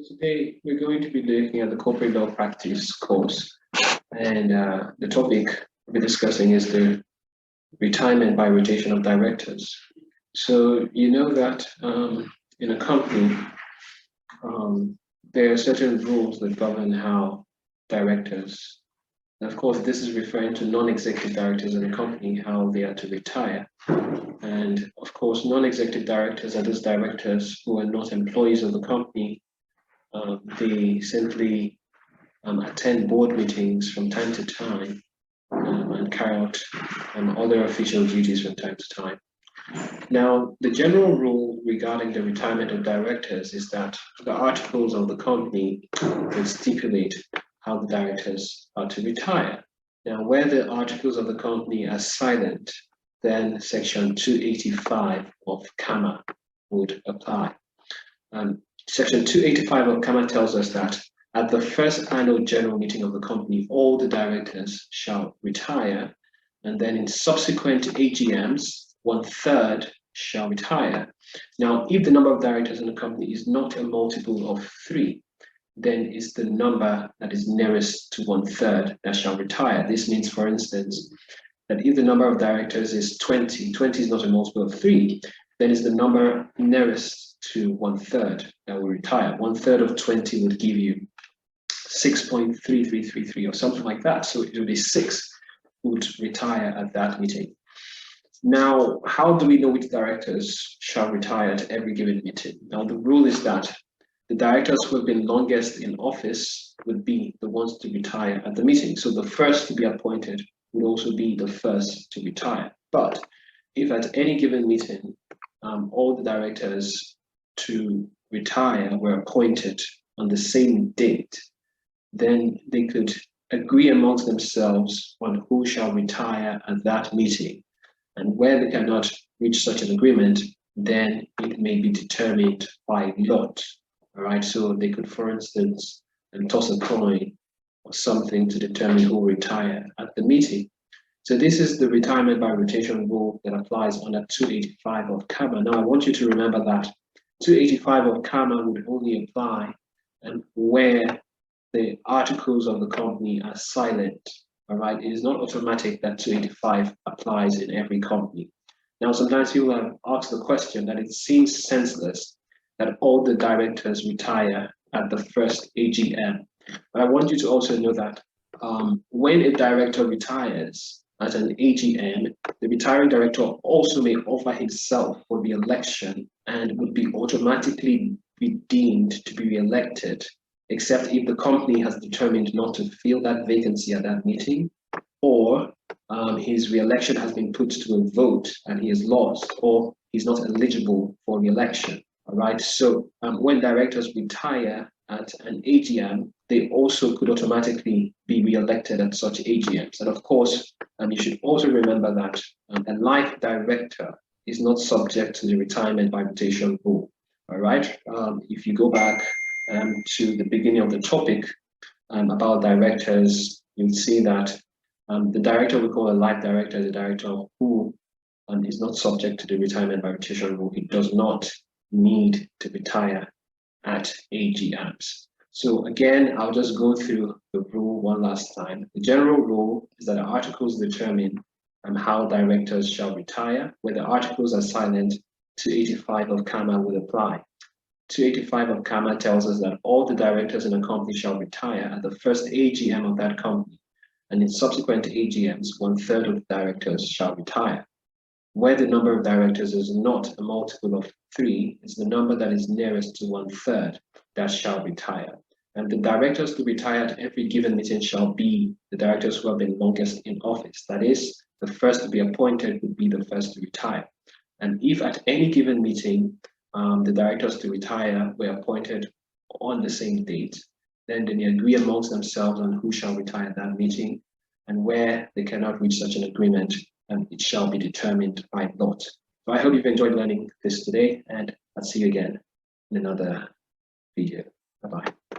Today, we're going to be looking at the corporate law practice course, and the topic we're discussing is the retirement by rotation of directors. So, you know that in a company, there are certain rules that govern how directors, and of course, this is referring to non-executive directors in a company, how they are to retire. And of course, non-executive directors are those directors who are not employees of the company. They simply attend board meetings from time to time and carry out other official duties from time to time. Now, the general rule regarding the retirement of directors is that the articles of the company will stipulate how the directors are to retire. Now, where the articles of the company are silent, then Section 285 of CAMA would apply. Section 285 of CAMA tells us that at the first annual general meeting of the company, all the directors shall retire, and then in subsequent AGMs, 1/3 shall retire. Now, if the number of directors in the company is not a multiple of 3, then it's the number that is nearest to 1/3 that shall retire. This means, for instance, that if the number of directors is 20, 20 is not a multiple of 3, then it's the number nearest to 1/3 that will retire. 1/3 of 20 would give you 6.3333 or something like that. So it would be 6 would retire at that meeting. Now, how do we know which directors shall retire at every given meeting? Now, the rule is that the directors who have been longest in office would be the ones to retire at the meeting. So the first to be appointed would also be the first to retire. But if at any given meeting, all the directors to retire were appointed on the same date, then they could agree amongst themselves on who shall retire at that meeting. And where they cannot reach such an agreement, then it may be determined by lot. All right, so they could, for instance, toss a coin or something to determine who will retire at the meeting. So this is the retirement by rotation rule that applies under 285 of CAMA. Now, I want you to remember that 285 of CAMA would only apply where the articles of the company are silent. All right, it is not automatic that 285 applies in every company. Now, sometimes people have asked the question that it seems senseless that all the directors retire at the first AGM. But I want you to also know that when a director retires at an AGM, the retiring director also may offer himself for re-election and would be automatically be deemed to be re-elected, except if the company has determined not to fill that vacancy at that meeting, or his re-election has been put to a vote and he has lost, or he's not eligible for re-election. All right, so when directors retire at an AGM, they also could automatically be re-elected at such AGMs. And of course, you should also remember that a life director is not subject to the retirement by rotation rule. All right, if you go back to the beginning of the topic about directors, you'll see that the director we call a life director is a director who is not subject to the retirement by rotation rule. He does not need to retire at AGMs. So again, I'll just go through the rule one last time. The general rule is that the articles determine how directors shall retire. Where the articles are silent, 285 of CAMA will apply. 285 of CAMA tells us that all the directors in a company shall retire at the first AGM of that company, and in subsequent AGMs, 1/3 of the directors shall retire. Where the number of directors is not a multiple of 3, it's the number that is nearest to 1/3 that shall retire. And the directors to retire at every given meeting shall be the directors who have been longest in office. That is, the first to be appointed would be the first to retire. And if at any given meeting, the directors to retire were appointed on the same date, then they may agree amongst themselves on who shall retire at that meeting. And where they cannot reach such an agreement, it shall be determined by lot. So I hope you've enjoyed learning this today, and I'll see you again in another video. Bye-bye.